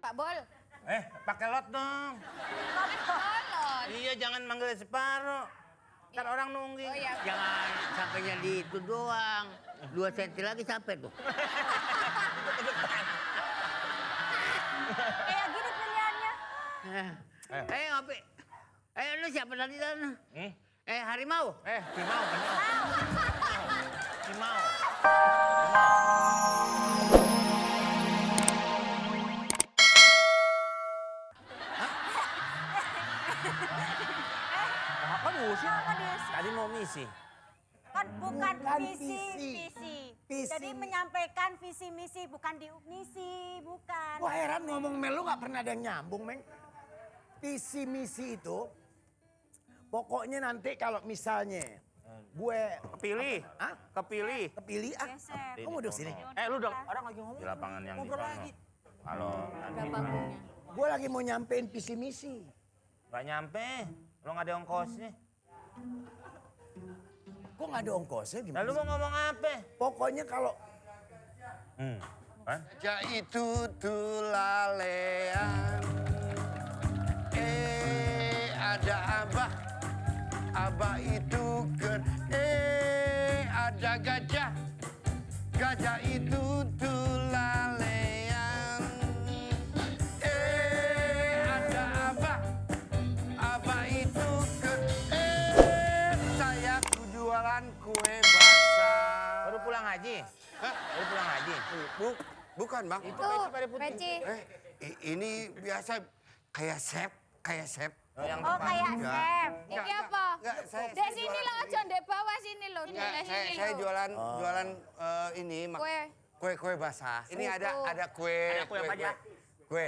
Pak Bol. Pakai lot dong. Bolot. Iya, jangan manggil separuh. Ntar orang nungging. Oh iya. Jangan sampainya di itu doang. 2 senti lagi sampai tuh. Kayak gini pilihannya. Ngopi. Lu siapa tadi sana? Harimau. Harimau. Harimau. Apa diusir? Apa diusir? Tadi mau misi. Kan bukan Bukan visi. Visi. Jadi menyampaikan visi misi bukan misi, bukan. Wah heran ngomong Mel lu gak pernah ada yang nyambung, Meng. Visi misi itu, pokoknya nanti kalau misalnya gue Kepilih. Hah? Kepilih. kepilih, Geser. kamu duduk sini. Lu dong. Orang lagi ngomong. Di lapangan yang di Ngobrol sana. lagi. Kalau Udah bangunnya. Gue lagi mau nyampein visi misi. nggak nyampe, lo nggak ada ongkosnya. Kok gak ada ongkosnya gimana? Lalu mau ngomong apa? Pokoknya kalau Kan? Ja itu tulalean. Ada abah. Abah itu ada gajah. Gajah itu tulalean. Ada abah. Abah itu saya jualan kue basah. Baru pulang haji? Hah? Baru pulang haji? Bukan bang. Itu Tuh, peci pada putih. peci. Ini biasa kayak sep. Yang Oh kayak Enggak. chef. Ini apa? Enggak, Dek sini loh, ojo ndek bawah sini loh. Enggak, Dek sini saya loh. jualan ini kue basah. Ini Soto. ada kue. Ada kue apa aja? Kue.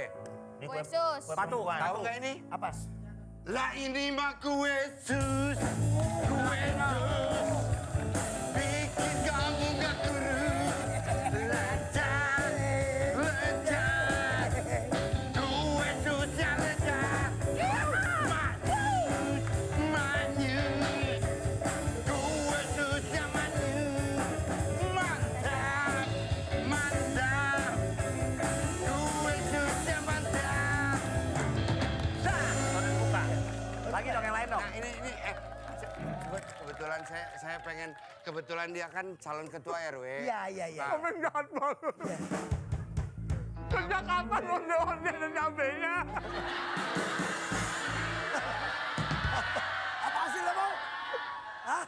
Ini Kue sus. Kue patungan. Tahu nggak ini? apa? Lah ini mah kue sus. Kue sus. Bikin kamu nggak kurus. Lezat. Kue sus yang lezat. Manis. Kue sus yang manis. Mantap. Kue sus yang mantap. Soalnya buka. Lagi dong yang lain dong. Nah ini kebetulan saya pengen kebetulan dia kan calon ketua RW. Iya. Nah, Jahat banget. Sejak kapan onde-onde dan cabenya? Apa sih lo mau? Hah?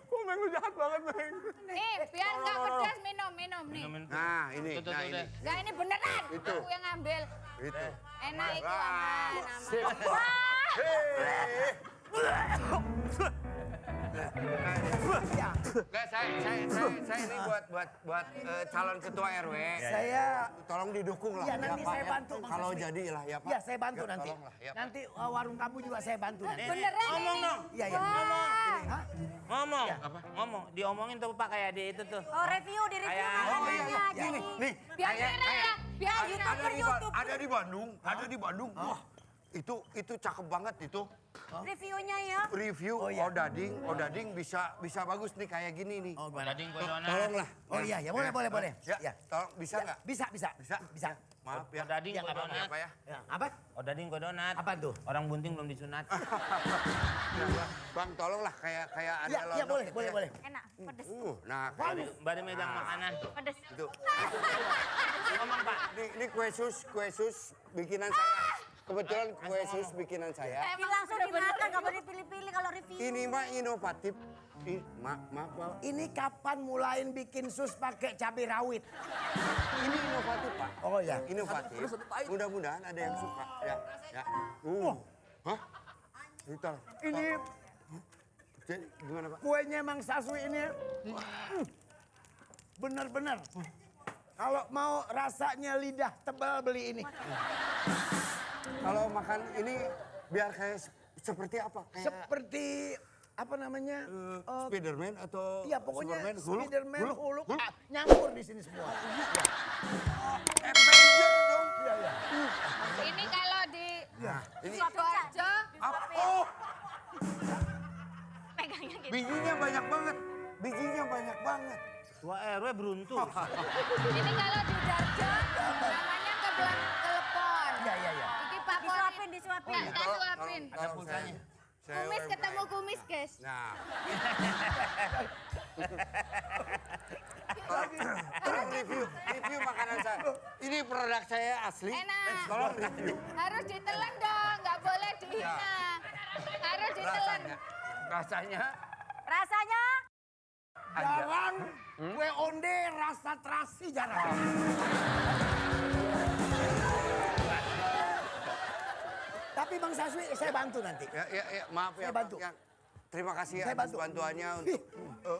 Kok Meng lu jahat banget, Meng? Nih, biar nggak pedas minum nih. Nah ini, nah ini. Gak ini beneran. Itu. Aku yang ngambil. Itu. Enak itu Wah. aman. Enggak, saya ini buat calon ketua RW. Saya Tolong didukung lah. Iya, nanti Pak, saya ya. bantu, Bang Kalau Sasmi. jadi lah ya Pak. Iya, saya bantu Ya, nanti. tolonglah, ya, Pak. Nanti warung kamu juga saya bantu nanti. Beneran Ngomong ini. dong. Iya. Hah? Ngomong. Ngomong. Diomongin tuh Pak kayak di itu tuh. Oh review di review Kayak- makanannya. Gini, nih. Biar viral ya. Biar YouTuber. Ada di Bandung. Wah, itu cakep banget itu. Reviewnya ya. Review Oh, iya. Odading bisa bagus nih kayak gini nih. Oh, gimana? Tadi kue donat. Tolonglah. Oh iya, ya boleh. Ya, tolong bisa nggak? Bisa. Maaf ya. Odading Iya, kue nggak apa-apa, donat. Apa ya? Ya, apa? Odading kue donat. Apaan tuh? Orang bunting belum disunat. Bang, tolonglah kayak ada Iya, londok boleh, gitu ya. boleh. Enak, pedes. Nah, kayak Baru megang makanan. Pedes. itu. Ngomong Pak. Ini kue sus bikinan saya. Kebetulan kue sus bikinan saya. Langsung dimakan, gak boleh pilih-pilih kalau review. Ini mah inovatif. Maaf, Pak. Ini kapan mulain bikin sus pakai cabai rawit? Ini inovatif, Pak. Oh ya. Inovatif. Mudah-mudahan ada yang suka. Ya. Hah? Itu. Ini Jadi, gimana, Pak? kuenya Mang Saswi ini bener-bener. Kalau mau rasanya lidah tebal beli ini. Kalau makan ini biar kayak seperti apa? Kayak Seperti apa namanya? Spiderman atau Iya pokoknya Superman? Hulk? Spiderman, Hulk? Hulk, Hulk? nyampur di sini semua. Avenger dong. Iya. Ini kalau di Ini Sidoarjo. apa? Oh, Pegangnya gitu. bijinya banyak banget. Bijinya banyak banget. Tua RW beruntung. Ini kalau di Darjo namanya kelepon. Jon. Iya. Iki favorit. Disuapin, disuapin. Ya, tak suapin. Ada pulsanya. Kumis ketemu kumis, guys. Nah. Tolong review makanan saya. Ini produk saya asli. Enak. Tolong review. Harus ditelan dong, nggak boleh dihina. Harus ditelan. Rasanya Rasanya Jarang kue onde rasa terasi jarang. Tapi Bang Saswi saya bantu nanti. ya maaf ya Saya bantu. Bang, terima kasih Saya atas bantu. bantuannya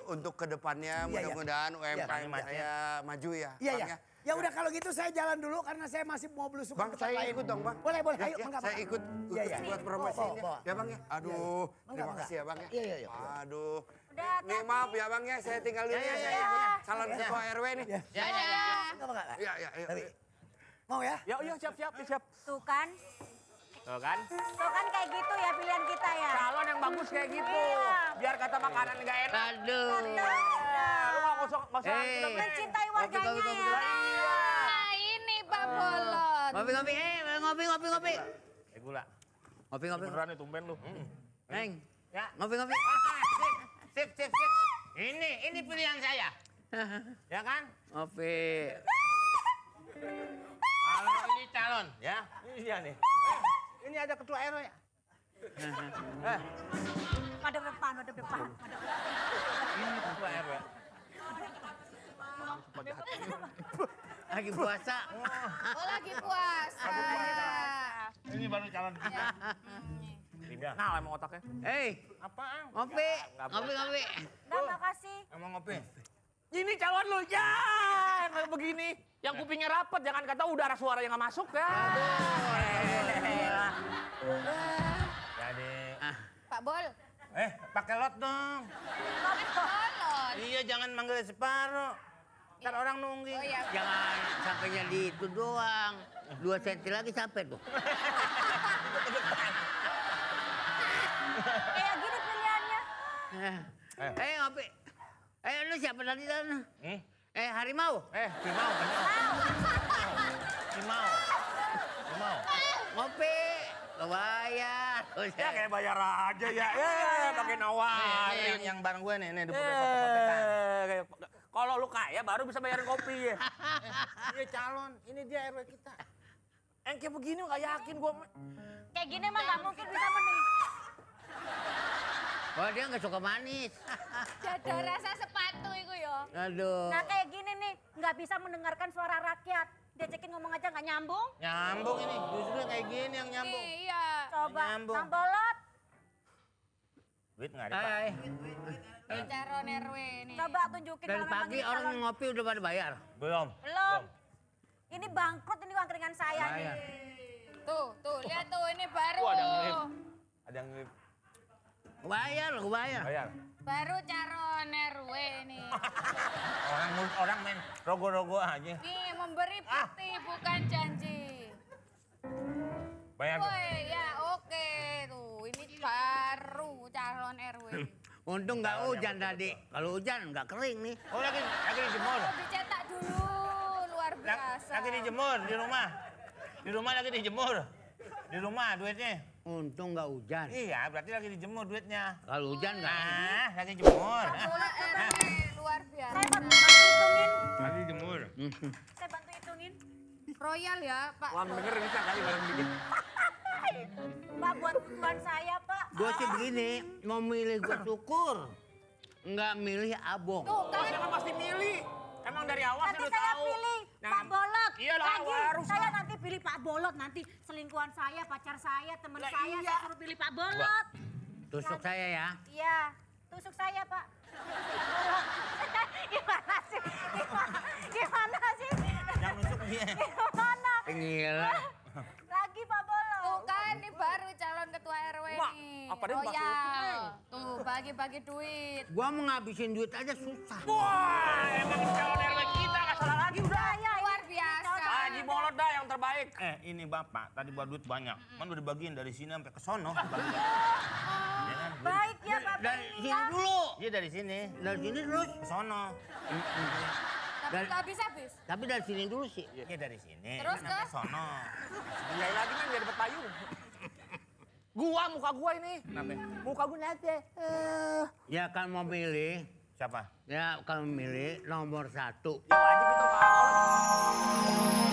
untuk kedepannya. Iya, iya. Mudah-mudahan UMKM Iya. saya maju ya. Iya Bang, ya. Ya udah kalau gitu saya jalan dulu karena saya masih mau belusukan Bang, tempat saya lain. ikut dong, Bang. Boleh, boleh. Ayo, Ya, Bang, saya ikut Iya, iya. buat promosinya. Bawa. Ya, Bang ya. Aduh, Bangga, terima bangga. kasih ya, Bang ya. Iya, iya. Aduh. Udah, Nih, hati-hati. maaf ya, Bang ya. Saya tinggal dulu ya. Saya calon ketua RW nih. Iya. Dadah. Enggak Bang. Iya, iya, iya. Tapi mau ya? Ya, iya siap. tuh kan. Tuh kan? Tuh kan kayak gitu ya pilihan kita ya. Calon yang bagus kayak gitu. Iya. Biar kata makanan nggak enak. Aduh. Lu nggak usah Eh. Mencintai warganya Kopi, kopi, ya. Nah, ini Pak Bolot. Ngopi. Ngopi. Gula. Ngopi. Beneran nih tumben lu. Neng. Ya. Ngopi. Sip. Ini pilihan saya. Ya kan? Ngopi. Kalau ini calon, ya. Ini dia nih. Ini ada ketua RW ya. Madep depan. Ini ketua RW. Lagi puasa. Oh, lagi puasa. Ini baru calon kita. Iya. Nah, emang otaknya. Apaan? Ngopi. Udah makasih. Emang ngopi. Ini calon lu, ya kayak begini. Yang kupingnya rapet, jangan kata udara suara yang nggak masuk ya. Jadi, Pak Bol. pakai lot dong. Bolot. Iya, jangan manggil separuh. Ntar orang nungging. Oh iya. Jangan sampainya di itu doang. 2 senti lagi sampai tuh. Kayak gini pilihannya. Ngopi. Lu siapa tadi dan? Harimau. Timau. Timau. Ngopi. Bayar. Ya kayak bayar aja ya. Pakai nawarin. Yang bareng gue nih kalau lu kaya baru bisa bayarin kopi ya. Dia calon, ini dia RW kita. Yang kayak begini nggak yakin gue. Kayak gini mah nggak mungkin bisa menang. Oh dia nggak suka manis. Jada rasa sepatu itu yo. Aduh. Nah kayak gini nih nggak bisa mendengarkan suara rakyat. Diajakin ngomong aja nggak nyambung. Nyambung ini, justru kayak gini yang nyambung. Iya. Coba Nyambung. Bang Bolot. Duit nggak ada, Pak. Hai. Calon RW ini. Coba tunjukin Dari kalau memang pagi ini orang calon. ngopi udah pada bayar. Belum. Belum. Ini bangkrut ini angkringan saya Bayar. nih. Tuh, lihat tuh ini baru. Ada yang ngirim. Ada yang ngirim. Bayar. Bayar. Baru calon RW ini. Orang main rogo-rogo aja. Nih memberi bukti bukan janji. Bayar. Woi, ya oke tuh. Ini baru calon RW. Untung nggak hujan tadi. Kalau hujan nggak kering nih. Oh lagi dijemur. Oh, dicetak dulu, luar biasa. Lagi dijemur di rumah. Di rumah lagi dijemur. Di rumah duitnya. Untung nggak hujan. Iya, berarti lagi dijemur duitnya. Kalau hujan nggak. Nah, lagi jemur. Calon RW luar biasa. Saya bantu hitungin. Lagi jemur. Saya bantu hitungin. Royal ya, Pak. Wah, denger bisa kali bareng dikit. Pak buat tuan saya Pak. Gue sih begini, mau milih gue syukur. Nggak milih abong. Tuh kan. Kan pasti milih. Emang dari awal Nanti udah saya tahu. pilih Nah, Pak Bolot. iyalah, Lagi harus saya lah. nanti pilih Pak Bolot. Nanti selingkuhan saya, pacar saya, teman Lah, saya, iya. saya suruh pilih Pak Bolot. Tusuk saya ya. Iya, tusuk saya Pak. Gimana sih? Gimana sih? yang nusuk dia. Gimana? Gila. Lagi Pak Bolot. Tuh kan ini baru calon ketua RW Wah, nih. apa dia Royal. maksudnya? Tuh bagi-bagi duit. Gua mau ngabisin duit aja susah. Wah, emang calon RW kita nggak salah lagi udah. Saya Luar biasa. Haji Bolot dah yang terbaik. Ini Bapak tadi buat duit banyak. Man udah dibagiin dari sini sampai ke sono. Ya kan? baik ya Pak. Dari sini dulu. Iya dari sini Dari sini terus. ke sono. Nggak bisa bis. Tapi dari sini dulu sih. Ya dari sini. Terus sampai ke? sono. Biayain lagi men biar dapat payung. Muka gua ini. Kenapa? Muka gua nanti. Ya kan mau milih, Siapa? ya kalau milih nomor 1. Ya wajib itu kalau.